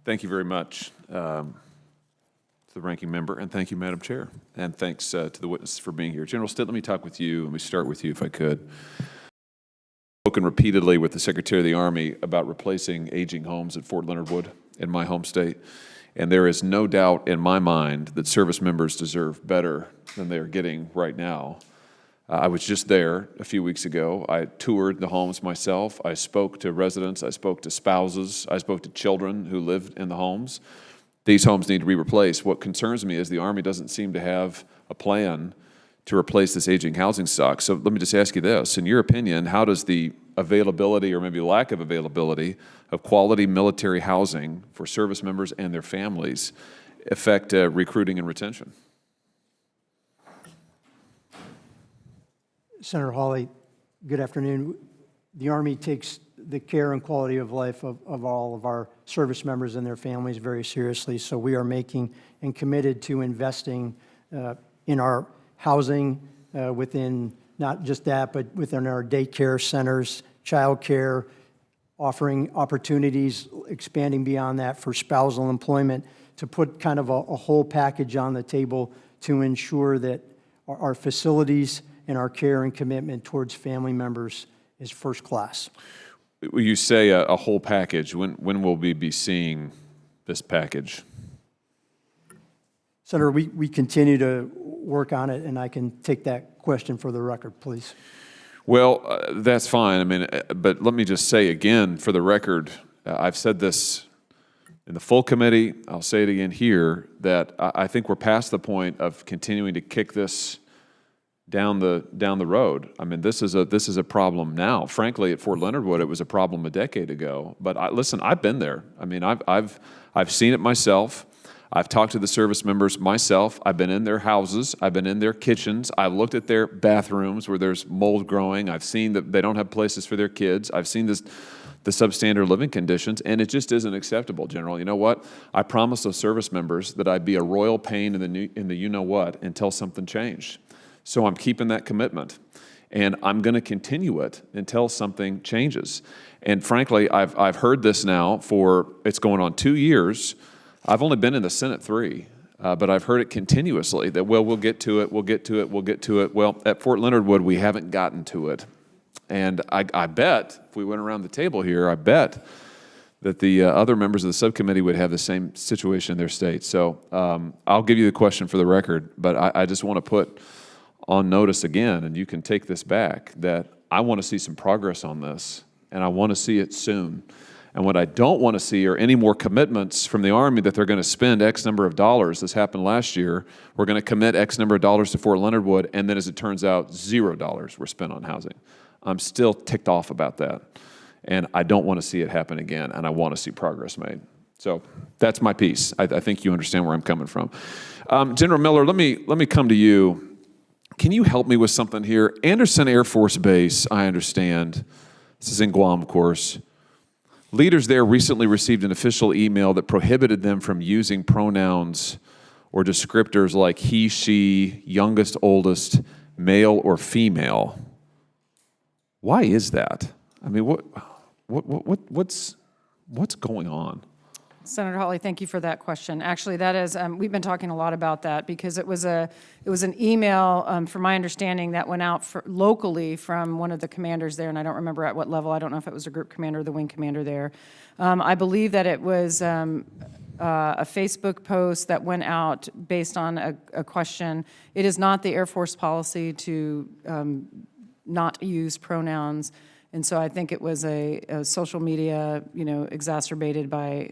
Thank you very much to the ranking member, and thank you, Madam Chair. And thanks to the witnesses for being here. General Stitt, let me talk with you. Let me start with you, if I could. I've spoken repeatedly with the Secretary of the Army about replacing aging homes at Fort Leonard Wood in my home state. And there is no doubt in my mind that service members deserve better than they are getting right now. I was just there a few weeks ago. I toured the homes myself. I spoke to residents. I spoke to spouses. I spoke to children who lived in the homes. These homes need to be replaced. What concerns me is the Army doesn't seem to have a plan to replace this aging housing stock. So let me just ask you this. In your opinion, how does the availability or maybe lack of availability of quality military housing for service members and their families affect recruiting and retention? Senator Hawley, good afternoon. The Army takes the care and quality of life of all of our service members and their families very seriously. So we are making and committed to investing in our housing within not just that, but within our daycare centers, child care, offering opportunities, expanding beyond that for spousal employment, to put kind of a whole package on the table to ensure that our facilities and our care and commitment towards family members is first class. You say a whole package. When will we be seeing this package? Senator, we continue to work on it, and I can take that question for the record, please. Well, that's fine. I mean, but let me just say again, for the record, I've said this in the full committee, I'll say it again here, that I think we're past the point of continuing to kick this down the road. I mean, this is a problem now. Frankly, at Fort Leonard Wood, it was a problem a decade ago. But listen, I've been there. I mean, I've seen it myself. I've talked to the service members myself. I've been in their houses. I've been in their kitchens. I've looked at their bathrooms where there's mold growing. I've seen that they don't have places for their kids. I've seen the substandard living conditions, and it just isn't acceptable, General. You know what? I promised those service members that I'd be a royal pain in the you-know-what until something changed. So I'm keeping that commitment, and I'm going to continue it until something changes. And frankly, I've heard this now it's going on 2 years. I've only been in the Senate 3, but I've heard it continuously that, well, we'll get to it, we'll get to it, we'll get to it. Well, at Fort Leonard Wood, we haven't gotten to it. And I bet, if we went around the table here, I bet that the other members of the subcommittee would have the same situation in their state. So I'll give you the question for the record, but I just want to put on notice again, and you can take this back, that I want to see some progress on this, and I want to see it soon. And what I don't want to see are any more commitments from the Army that they're going to spend X number of dollars. This happened last year. We're going to commit X number of dollars to Fort Leonard Wood, and then as it turns out, $0 were spent on housing. I'm still ticked off about that, and I don't want to see it happen again, and I want to see progress made. So that's my piece. I think you understand where I'm coming from. General Miller, let me come to you. Can you help me with something here? Anderson Air Force Base, I understand, this is in Guam, of course. Leaders there recently received an official email that prohibited them from using pronouns or descriptors like he, she, youngest, oldest, male, or female. Why is that? I mean, what's going on? Senator Hawley, thank you for that question. Actually, that is, we've been talking a lot about that because it was an email, from my understanding, that went out locally from one of the commanders there, and I don't remember at what level. I don't know if it was a group commander or the wing commander there. I believe that it was a Facebook post that went out based on a question. It is not the Air Force policy to not use pronouns. And so I think it was a social media, exacerbated by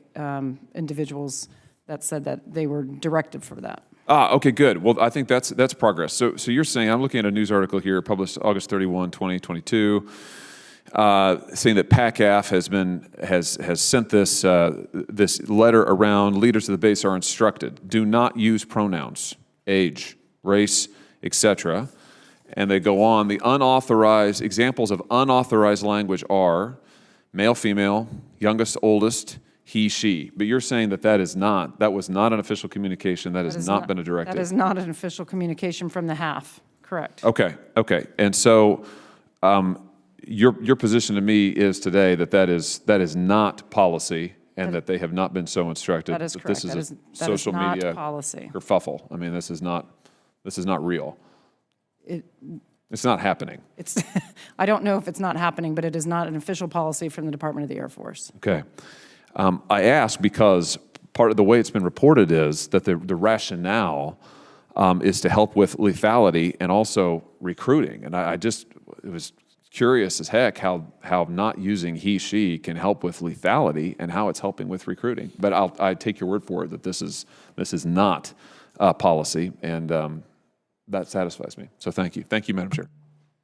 individuals that said that they were directed for that. Okay, good. Well, I think that's progress. So you're saying, I'm looking at a news article here published August 31, 2022, saying that PACAF has sent this letter around. Leaders of the base are instructed, do not use pronouns, age, race, etc. And they go on, the unauthorized, examples of unauthorized language are male, female, youngest, oldest, he, she. But you're saying that that was not an official communication, that has not been a directive. That is not an official communication from the HAF, correct. Okay. And so your position to me is today that is not policy, and that they have not been so instructed. That is This correct. is That a is social not media policy. kerfuffle. I mean, this is not real. It's not happening. It's, I don't know if it's not happening, but it is not an official policy from the Department of the Air Force. Okay. I ask because part of the way it's been reported is that the rationale is to help with lethality and also recruiting. And it was curious as heck how not using he, she can help with lethality and how it's helping with recruiting. But I take your word for it that this is not policy, and that satisfies me. So thank you. Thank you, Madam Chair.